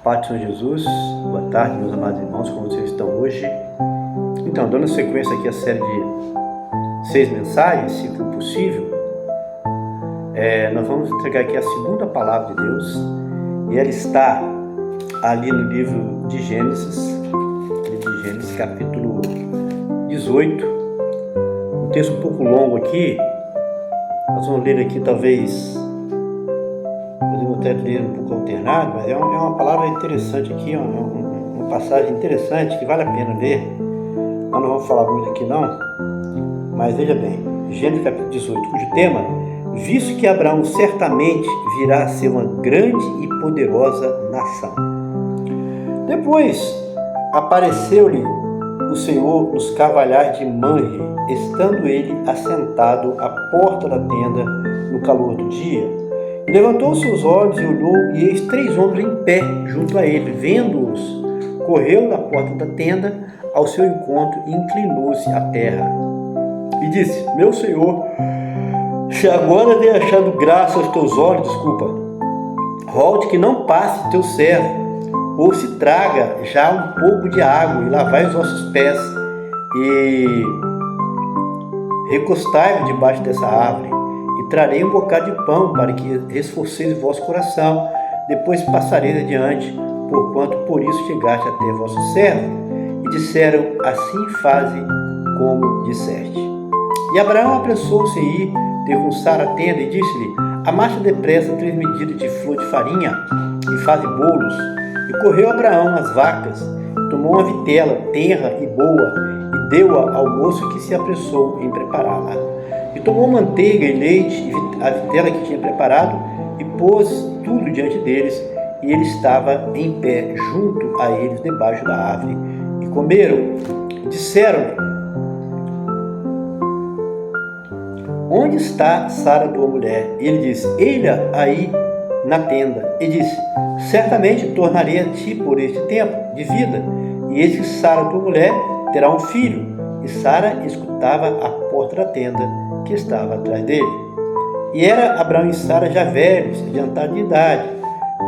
Paz do Senhor Jesus, boa tarde, meus amados irmãos, como vocês estão hoje? Então, dando sequência aqui a série de 6 mensagens, se for possível, nós vamos entregar aqui a segunda palavra de Deus, e ela está ali no livro de Gênesis, capítulo 18, um texto um pouco longo aqui. Nós vamos ler aqui, talvez, podemos até ler um pouco alternado, mas é uma palavra interessante aqui, uma passagem interessante que vale a pena ler. Nós não vamos falar muito aqui não, mas veja bem, Gênesis capítulo 18, cujo tema: visto que Abraão certamente virá a ser uma grande e poderosa nação. Depois apareceu-lhe o Senhor nos carvalhais de Manre, estando ele assentado à porta da tenda no calor do dia. E levantou seus olhos e olhou, e eis 3 homens em pé junto a ele. Vendo-os, correu da porta da tenda ao seu encontro e inclinou-se à terra. E disse: meu Senhor, se agora tenho achado graça aos teus olhos, rogue que não passe teu servo, ou se traga já um pouco de água, e lavai os vossos pés, e recostai-vos debaixo dessa árvore, e trarei um bocado de pão, para que esforceis o vosso coração, depois passareis adiante, porquanto por isso chegaste até vosso servo. E disseram: assim faze como disseste. E Abraão apressou-se em ir ter com Sara a tenda, e disse-lhe: amasse depressa 3 medidas de flor de farinha, e faze bolos. E correu Abraão às vacas, tomou uma vitela tenra e boa, e deu-a ao moço que se apressou em prepará-la. E tomou manteiga e leite, e a vitela que tinha preparado, e pôs tudo diante deles, e ele estava em pé junto a eles debaixo da árvore. E comeram, e disseram-lhe: onde está Sara, tua mulher? E ele disse: eila aí na tenda. E disse: certamente tornarei a ti por este tempo de vida, e eis que Sara, tua mulher, terá um filho. E Sara escutava à porta da tenda que estava atrás dele. E era Abraão e Sara já velhos, adiantados de idade.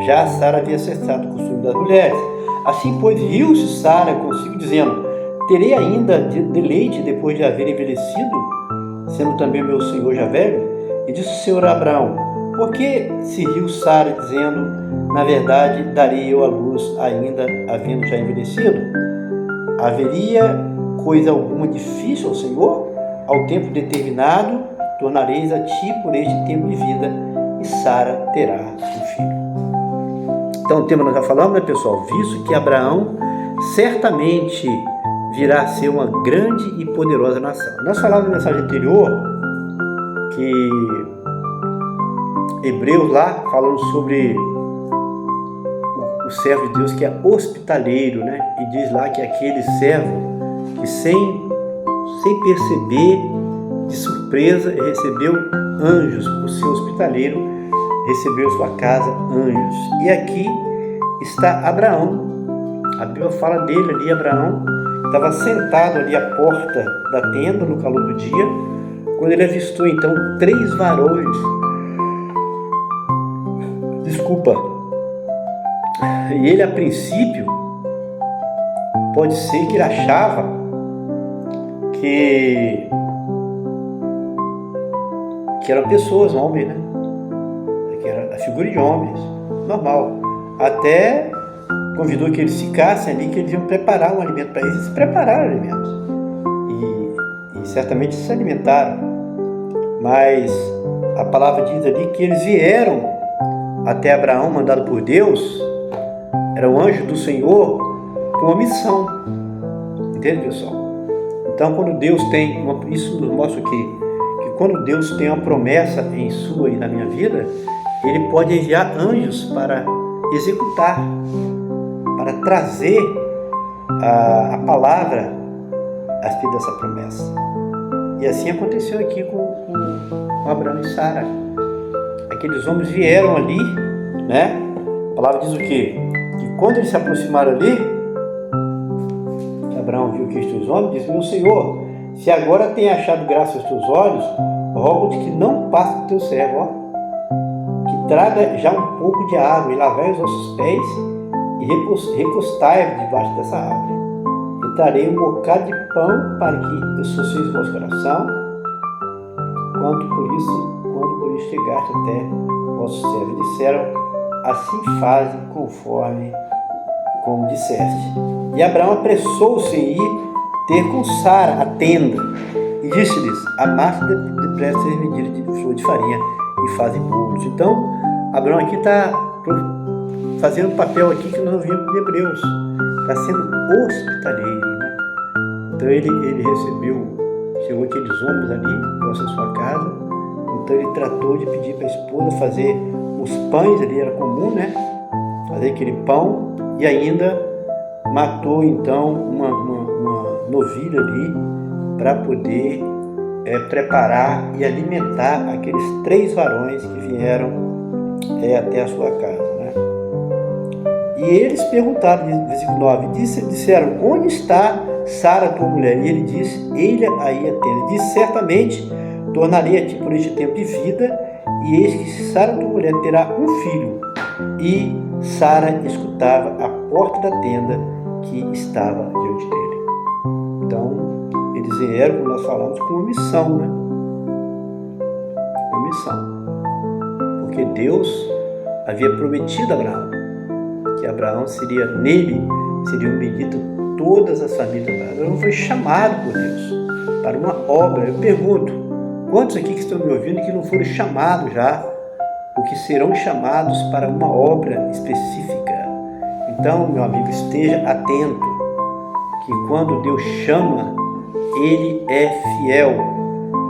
Já Sara havia cessado o costume das mulheres. Assim, pois, riu-se Sara consigo, dizendo: terei ainda deleite depois de haver envelhecido, sendo também meu senhor já velho? E disse o Senhor a Abraão: por que se riu Sara, dizendo: na verdade, darei eu à luz, ainda havendo já envelhecido? Haveria coisa alguma difícil ao Senhor? Ao tempo determinado, tornareis a ti por este tempo de vida, e Sara terá um filho. Então, o tema nós já falamos, né, pessoal? Visto que Abraão certamente virá a ser uma grande e poderosa nação. Nós falamos na mensagem anterior que Hebreus lá, falando sobre o servo de Deus que é hospitaleiro, né? E diz lá que aquele servo que sem perceber, de surpresa, recebeu anjos, por ser hospitaleiro, recebeu em sua casa anjos. E aqui está Abraão. A Bíblia fala dele ali. Abraão estava sentado ali à porta da tenda no calor do dia, quando ele avistou então 3 varões. E ele, a princípio, pode ser que ele achava que eram pessoas, homens, né? Que era a figura de homens, normal. Até convidou que eles ficassem ali, que eles iam preparar um alimento para eles. Eles prepararam alimentos. E certamente se alimentaram. Mas a palavra diz ali que eles vieram até Abraão, mandado por Deus. Era o anjo do Senhor com uma missão. Entende, pessoal? Então, quando Deus tem isso nos mostra o quê? Que quando Deus tem uma promessa em sua e na minha vida, Ele pode enviar anjos para executar, para trazer a palavra a respeito dessa promessa. E assim aconteceu aqui com Abraão e Sara. Aqueles homens vieram ali, né? A palavra diz o quê? Que quando eles se aproximaram ali, Abraão viu que estes homens, disse: meu Senhor, se agora tem achado graça aos teus olhos, rogo-te que não passe do teu servo, que traga já um pouco de água, e lavai os vossos pés, e recostai-vos debaixo dessa árvore. E trarei um bocado de pão para que eu sacie o vosso coração, quando por isso chegaste até vossos servos. Disseram: assim faze conforme como disseste. E Abraão apressou-se em ir ter com Sara a tenda, e disse-lhes: amasse depressa 6 medidas de flor de farinha e fazem bolos. Então, Abraão aqui está fazendo um papel aqui que nós vimos em Hebreus, está sendo hospitaleiro, né? Então ele chegou aqueles homens ali, próximo à sua casa, então ele tratou de pedir para a esposa fazer os pães ali, era comum, né? Fazer aquele pão, e ainda matou então uma novilha ali para poder preparar e alimentar aqueles 3 varões que vieram até a sua casa, né? E eles perguntaram, versículo 9, disseram: onde está Sara, tua mulher? E ele disse: ele aí a tenda. Disse: certamente tornarei a ti por este tempo de vida, e eis que Sara, tua mulher, terá um filho. E Sara escutava a porta da tenda que estava diante dele. Então, eles vieram, como nós falamos, com uma missão, né? Uma missão. Porque Deus havia prometido a Abraão que Abraão nele seriam benditas todas as famílias de Abraão. Abraão foi chamado por Deus para uma obra. Eu pergunto, quantos aqui que estão me ouvindo que não foram chamados já, ou que serão chamados para uma obra específica? Então, meu amigo, esteja atento, que quando Deus chama, Ele é fiel.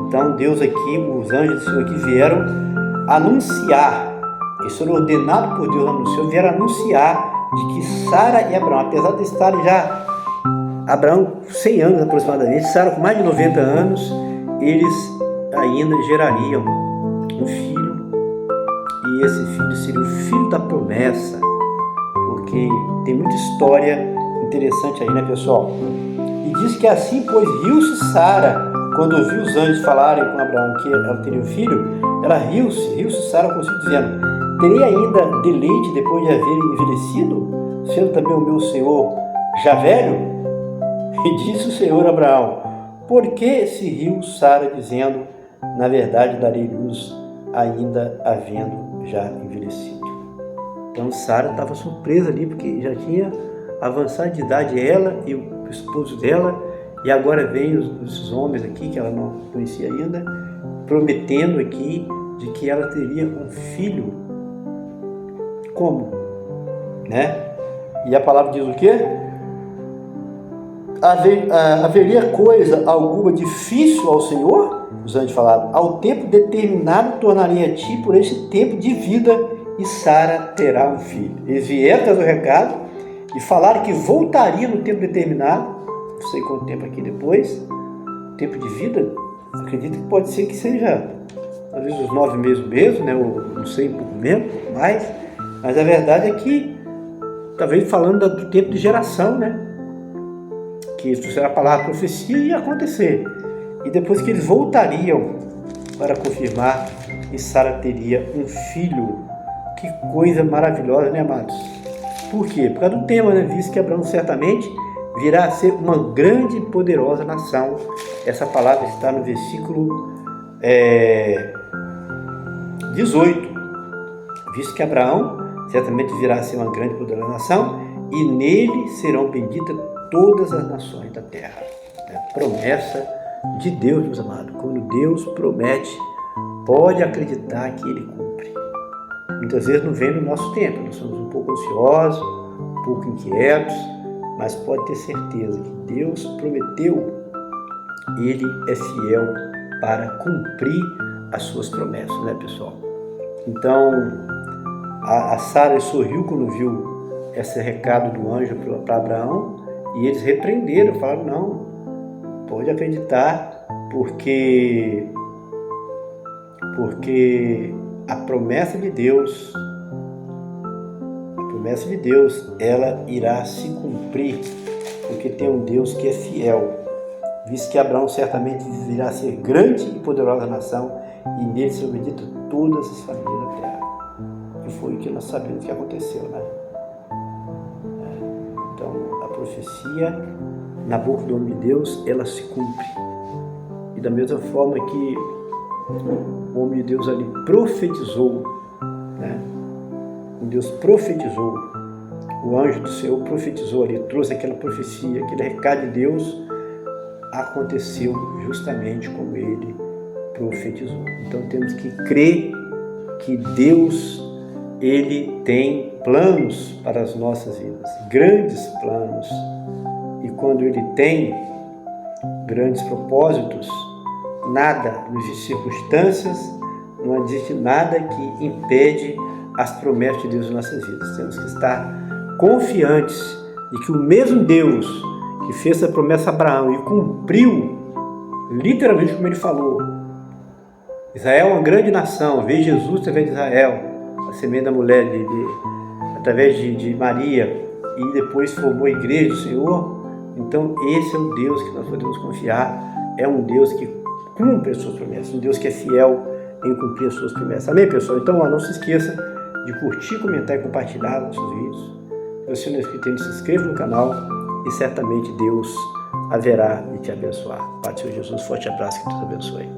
Então, Deus aqui, os anjos do Senhor aqui vieram anunciar, eles foram ordenados por Deus anunciar, vieram anunciar de que Sara e Abraão, apesar de estarem já, Abraão 100 anos aproximadamente, Sara com mais de 90 anos, eles ainda gerariam um filho, e esse filho seria o filho da promessa, porque tem muita história interessante aí, né, pessoal? E diz que assim, pois, riu-se Sara quando ouviu os anjos falarem com Abraão que ela teria um filho. Ela riu-se Sara consigo, dizendo: terei ainda deleite depois de haver envelhecido, sendo também o meu senhor já velho? E disse o Senhor a Abraão: por que se riu Sara, dizendo: na verdade darei luz, ainda havendo já envelhecido? Então Sara estava surpresa ali, porque já tinha avançado de idade ela e o esposo dela, e agora vem esses homens aqui que ela não conhecia ainda, prometendo aqui de que ela teria um filho. Como? Né? E a palavra diz o quê? Haveria coisa alguma difícil ao Senhor? Os anjos falaram: ao tempo determinado tornarei a ti por este tempo de vida, e Sara terá um filho. Eles vieram trazer o recado e falaram que voltaria no tempo determinado, não sei quanto tempo aqui depois, tempo de vida, acredito que pode ser que seja, às vezes, os 9 meses mesmo, né? Ou não sei, um pouco menos, mais, mas a verdade é que, talvez falando do tempo de geração, né? Que isso será a palavra profecia e ia acontecer. E depois que eles voltariam para confirmar, e Sara teria um filho. Que coisa maravilhosa, né, amados? Por quê? Por causa do tema, né? Visto que Abraão certamente virá a ser uma grande e poderosa nação. Essa palavra está no versículo 18. Visto que Abraão certamente virá a ser uma grande e poderosa nação, e nele serão benditas todas as nações da terra. É promessa de Deus, meus amados. Quando Deus promete, pode acreditar que Ele cumpre. Muitas vezes não vem no nosso tempo, nós somos um pouco ansiosos, um pouco inquietos, mas pode ter certeza que Deus prometeu, Ele é fiel para cumprir as suas promessas, né, pessoal? Então, a Sara sorriu quando viu esse recado do anjo para Abraão, e eles repreenderam, falaram: não, pode acreditar, porque a promessa de Deus, ela irá se cumprir, porque tem um Deus que é fiel, visto que Abraão certamente virá a ser grande e poderosa nação, e nele serão benditas todas as famílias da terra. E foi o que nós sabemos que aconteceu, né? profecia na boca do homem de Deus, ela se cumpre. E da mesma forma que o homem de Deus ali profetizou, né? Deus profetizou, o anjo do Senhor profetizou ali, trouxe aquela profecia, aquele recado de Deus, aconteceu justamente como ele profetizou. Então temos que crer que Deus, ele tem planos para as nossas vidas, grandes planos. E quando ele tem grandes propósitos, nada, não existem circunstâncias, não existe nada que impede as promessas de Deus em nossas vidas. Temos que estar confiantes de que o mesmo Deus que fez a promessa a Abraão e cumpriu, literalmente como ele falou, Israel é uma grande nação, veio Jesus através de Israel, a semente da mulher, através de Maria, e depois formou a igreja do Senhor. Então esse é o Deus que nós podemos confiar, é um Deus que cumpre as suas promessas, um Deus que é fiel em cumprir as suas promessas. Amém, pessoal? Então não se esqueça de curtir, comentar e compartilhar nossos vídeos. Se você não é inscrito ainda, se inscreva no canal e certamente Deus haverá de te abençoar. Pai do Senhor Jesus, forte abraço, que Deus abençoe.